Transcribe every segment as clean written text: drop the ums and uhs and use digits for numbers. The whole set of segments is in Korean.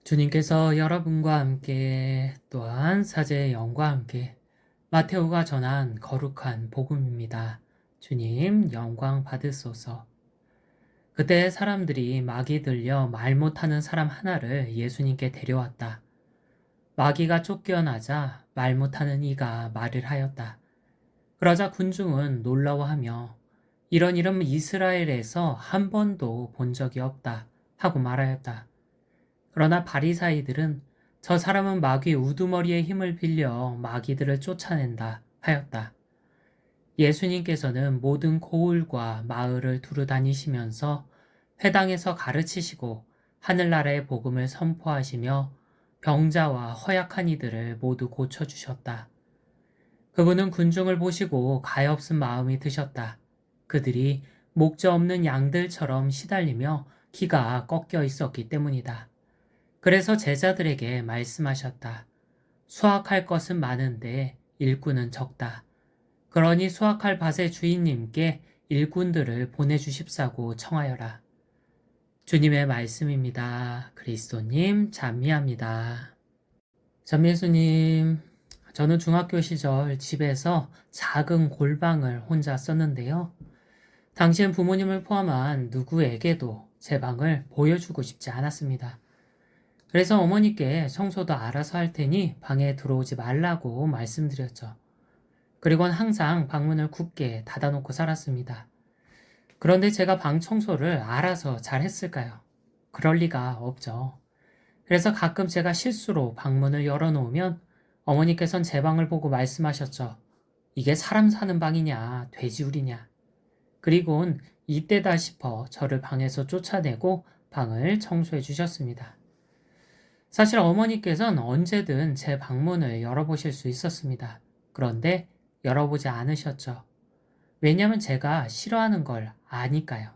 주님께서 여러분과 함께 또한 사제의 영과 함께 마테오가 전한 거룩한 복음입니다. 주님 영광 받으소서. 그때 사람들이 마귀 들려 말 못하는 사람 하나를 예수님께 데려왔다. 마귀가 쫓겨나자 말 못하는 이가 말을 하였다. 그러자 군중은 놀라워하며 이런 이름 이스라엘에서 한 번도 본 적이 없다 하고 말하였다. 그러나 바리사이들은 저 사람은 마귀 우두머리의 힘을 빌려 마귀들을 쫓아낸다 하였다. 예수님께서는 모든 고을과 마을을 두루 다니시면서 회당에서 가르치시고 하늘나라의 복음을 선포하시며 병자와 허약한 이들을 모두 고쳐주셨다. 그분은 군중을 보시고 가엾은 마음이 드셨다. 그들이 목자 없는 양들처럼 시달리며 기가 꺾여 있었기 때문이다. 그래서 제자들에게 말씀하셨다. 수확할 것은 많은데 일꾼은 적다. 그러니 수확할 밭의 주인님께 일꾼들을 보내주십사고 청하여라. 주님의 말씀입니다. 그리스도님 찬미합니다. 전예수님, 저는 중학교 시절 집에서 작은 골방을 혼자 썼는데요. 당시엔 부모님을 포함한 누구에게도 제 방을 보여주고 싶지 않았습니다. 그래서 어머니께 청소도 알아서 할 테니 방에 들어오지 말라고 말씀드렸죠. 그리고는 항상 방문을 굳게 닫아놓고 살았습니다. 그런데 제가 방 청소를 알아서 잘 했을까요? 그럴 리가 없죠. 그래서 가끔 제가 실수로 방문을 열어놓으면 어머니께선 제 방을 보고 말씀하셨죠. 이게 사람 사는 방이냐, 돼지우리냐. 그리곤 이때다 싶어 저를 방에서 쫓아내고 방을 청소해 주셨습니다. 사실 어머니께서는 언제든 제 방문을 열어보실 수 있었습니다. 그런데 열어보지 않으셨죠. 왜냐하면 제가 싫어하는 걸 아니까요.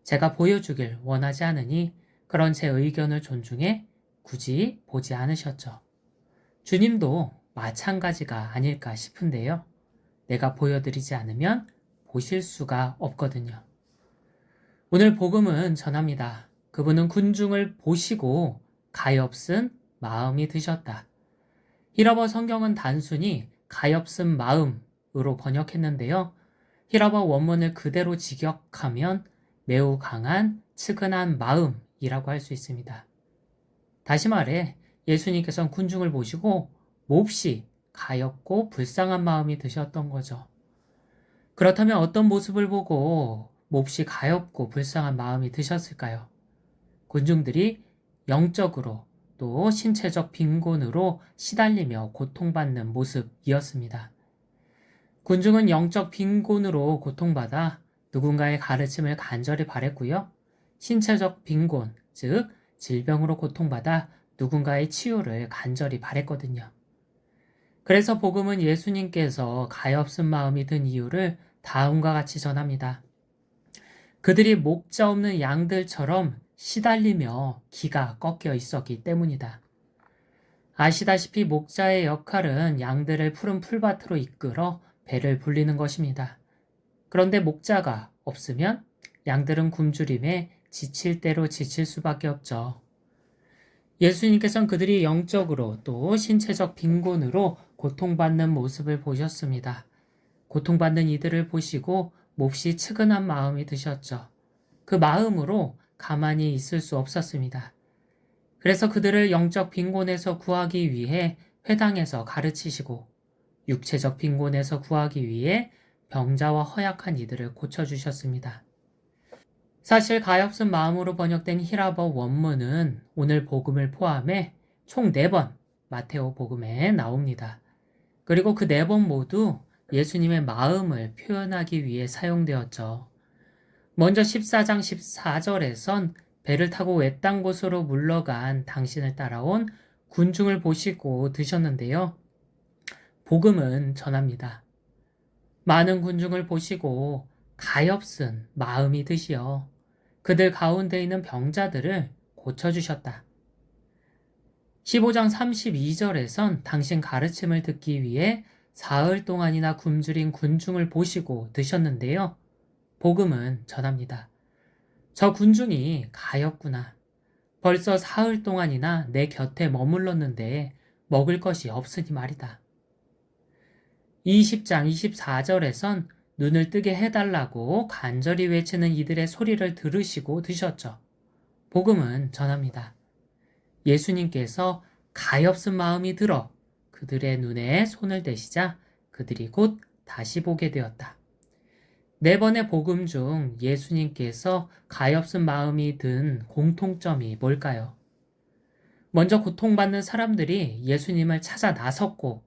제가 보여주길 원하지 않으니 그런 제 의견을 존중해 굳이 보지 않으셨죠. 주님도 마찬가지가 아닐까 싶은데요. 내가 보여드리지 않으면 보실 수가 없거든요. 오늘 복음은 전합니다. 그분은 군중을 보시고 가엾은 마음이 드셨다. 히라버 성경은 단순히 가엾은 마음으로 번역했는데요. 히라버 원문을 그대로 직역하면 매우 강한 측은한 마음이라고 할 수 있습니다. 다시 말해 예수님께서는 군중을 보시고 몹시 가엾고 불쌍한 마음이 드셨던 거죠. 그렇다면 어떤 모습을 보고 몹시 가엾고 불쌍한 마음이 드셨을까요? 군중들이 영적으로 또 신체적 빈곤으로 시달리며 고통받는 모습이었습니다. 군중은 영적 빈곤으로 고통받아 누군가의 가르침을 간절히 바랬고요. 신체적 빈곤, 즉 질병으로 고통받아 누군가의 치유를 간절히 바랬거든요. 그래서 복음은 예수님께서 가엾은 마음이 든 이유를 다음과 같이 전합니다. 그들이 목자 없는 양들처럼 시달리며 기가 꺾여 있었기 때문이다. 아시다시피 목자의 역할은 양들을 푸른 풀밭으로 이끌어 배를 불리는 것입니다. 그런데 목자가 없으면 양들은 굶주림에 지칠 대로 지칠 수밖에 없죠. 예수님께서는 그들이 영적으로 또 신체적 빈곤으로 고통받는 모습을 보셨습니다. 고통받는 이들을 보시고 몹시 측은한 마음이 드셨죠. 그 마음으로 가만히 있을 수 없었습니다. 그래서 그들을 영적 빈곤에서 구하기 위해 회당에서 가르치시고 육체적 빈곤에서 구하기 위해 병자와 허약한 이들을 고쳐주셨습니다. 사실 가엾은 마음으로 번역된 히라버 원문은 오늘 복음을 포함해 총 4번 마테오 복음에 나옵니다. 그리고 그 4번 모두 예수님의 마음을 표현하기 위해 사용되었죠. 먼저 14장 14절에선 배를 타고 외딴 곳으로 물러간 당신을 따라온 군중을 보시고 드셨는데요. 복음은 전합니다. 많은 군중을 보시고 가엾은 마음이 드시어 그들 가운데 있는 병자들을 고쳐주셨다. 15장 32절에선 당신 가르침을 듣기 위해 사흘 동안이나 굶주린 군중을 보시고 드셨는데요. 복음은 전합니다. 저 군중이 가엾구나. 벌써 사흘 동안이나 내 곁에 머물렀는데 먹을 것이 없으니 말이다. 20장 24절에선 눈을 뜨게 해달라고 간절히 외치는 이들의 소리를 들으시고 드셨죠. 복음은 전합니다. 예수님께서 가엾은 마음이 들어 그들의 눈에 손을 대시자 그들이 곧 다시 보게 되었다. 네 번의 복음 중 예수님께서 가엾은 마음이 든 공통점이 뭘까요? 먼저 고통받는 사람들이 예수님을 찾아 나섰고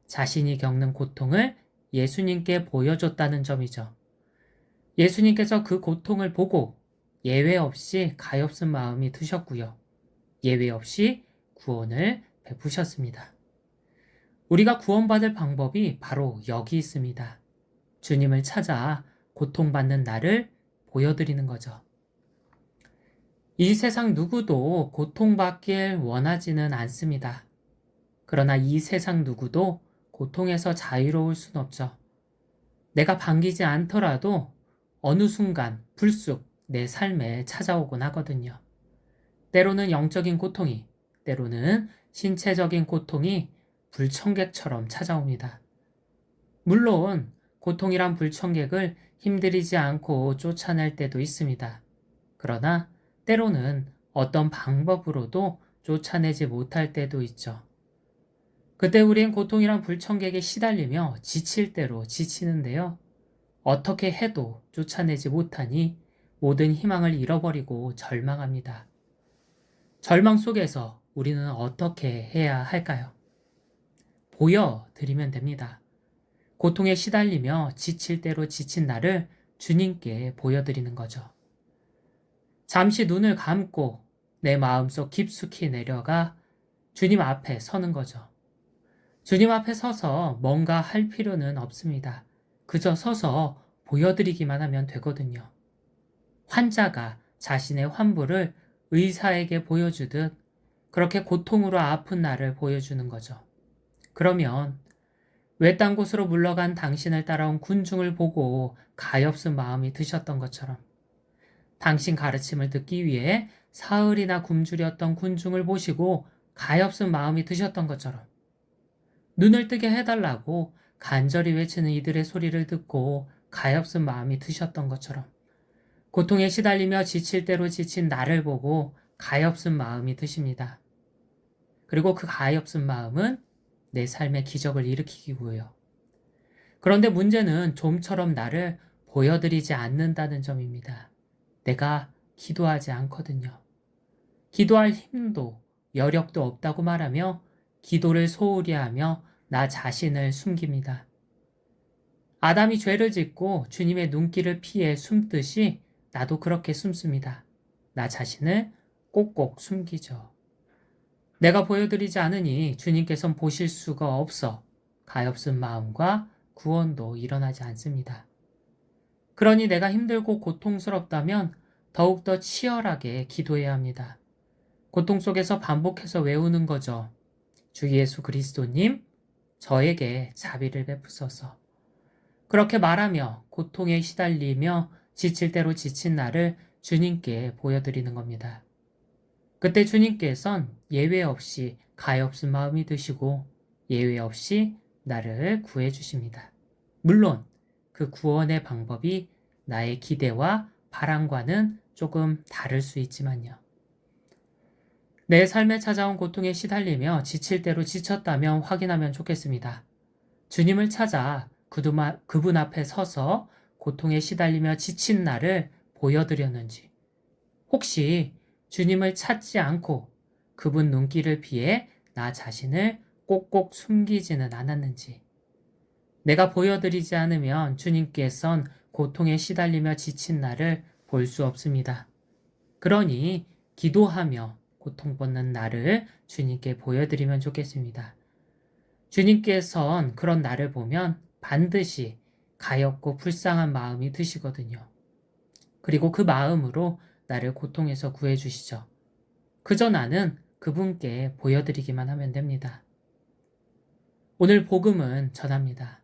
자신이 겪는 고통을 예수님께 보여줬다는 점이죠. 예수님께서 그 고통을 보고 예외 없이 가엾은 마음이 드셨고요. 예외 없이 구원을 베푸셨습니다. 우리가 구원받을 방법이 바로 여기 있습니다. 주님을 찾아 고통받는 나를 보여드리는 거죠. 이 세상 누구도 고통받길 원하지는 않습니다. 그러나 이 세상 누구도 고통에서 자유로울 순 없죠. 내가 반기지 않더라도 어느 순간 불쑥 내 삶에 찾아오곤 하거든요. 때로는 영적인 고통이, 때로는 신체적인 고통이 불청객처럼 찾아옵니다. 물론 고통이란 불청객을 힘들이지 않고 쫓아낼 때도 있습니다. 그러나 때로는 어떤 방법으로도 쫓아내지 못할 때도 있죠. 그때 우린 고통이란 불청객에 시달리며 지칠 대로 지치는데요. 어떻게 해도 쫓아내지 못하니 모든 희망을 잃어버리고 절망합니다. 절망 속에서 우리는 어떻게 해야 할까요? 보여드리면 됩니다. 고통에 시달리며 지칠 대로 지친 나를 주님께 보여드리는 거죠. 잠시 눈을 감고 내 마음속 깊숙이 내려가 주님 앞에 서는 거죠. 주님 앞에 서서 뭔가 할 필요는 없습니다. 그저 서서 보여드리기만 하면 되거든요. 환자가 자신의 환부를 의사에게 보여주듯 그렇게 고통으로 아픈 나를 보여주는 거죠. 그러면 외딴 곳으로 물러간 당신을 따라온 군중을 보고 가엾은 마음이 드셨던 것처럼 당신 가르침을 듣기 위해 사흘이나 굶주렸던 군중을 보시고 가엾은 마음이 드셨던 것처럼 눈을 뜨게 해달라고 간절히 외치는 이들의 소리를 듣고 가엾은 마음이 드셨던 것처럼 고통에 시달리며 지칠 대로 지친 나를 보고 가엾은 마음이 드십니다. 그리고 그 가엾은 마음은 내 삶의 기적을 일으키기 위해요. 그런데 문제는 좀처럼 나를 보여드리지 않는다는 점입니다. 내가 기도하지 않거든요. 기도할 힘도 여력도 없다고 말하며 기도를 소홀히 하며 나 자신을 숨깁니다. 아담이 죄를 짓고 주님의 눈길을 피해 숨듯이 나도 그렇게 숨습니다. 나 자신을 꼭꼭 숨기죠. 내가 보여드리지 않으니 주님께서는 보실 수가 없어 가엾은 마음과 구원도 일어나지 않습니다. 그러니 내가 힘들고 고통스럽다면 더욱더 치열하게 기도해야 합니다. 고통 속에서 반복해서 외우는 거죠. 주 예수 그리스도님, 저에게 자비를 베푸소서. 그렇게 말하며 고통에 시달리며 지칠 대로 지친 나를 주님께 보여드리는 겁니다. 그때 주님께선 예외 없이 가엾은 마음이 드시고 예외 없이 나를 구해 주십니다. 물론 그 구원의 방법이 나의 기대와 바람과는 조금 다를 수 있지만요. 내 삶에 찾아온 고통에 시달리며 지칠 대로 지쳤다면 확인하면 좋겠습니다. 주님을 찾아 그분 앞에 서서 고통에 시달리며 지친 나를 보여드렸는지, 혹시 주님을 찾지 않고 그분 눈길을 피해 나 자신을 꼭꼭 숨기지는 않았는지, 내가 보여드리지 않으면 주님께선 고통에 시달리며 지친 나를 볼 수 없습니다. 그러니 기도하며 고통받는 나를 주님께 보여드리면 좋겠습니다. 주님께선 그런 나를 보면 반드시 가엾고 불쌍한 마음이 드시거든요. 그리고 그 마음으로 나를 고통에서 구해주시죠. 그저 나는 그분께 보여드리기만 하면 됩니다. 오늘 복음은 전합니다.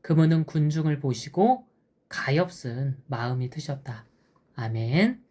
그분은 군중을 보시고 가엾은 마음이 드셨다. 아멘.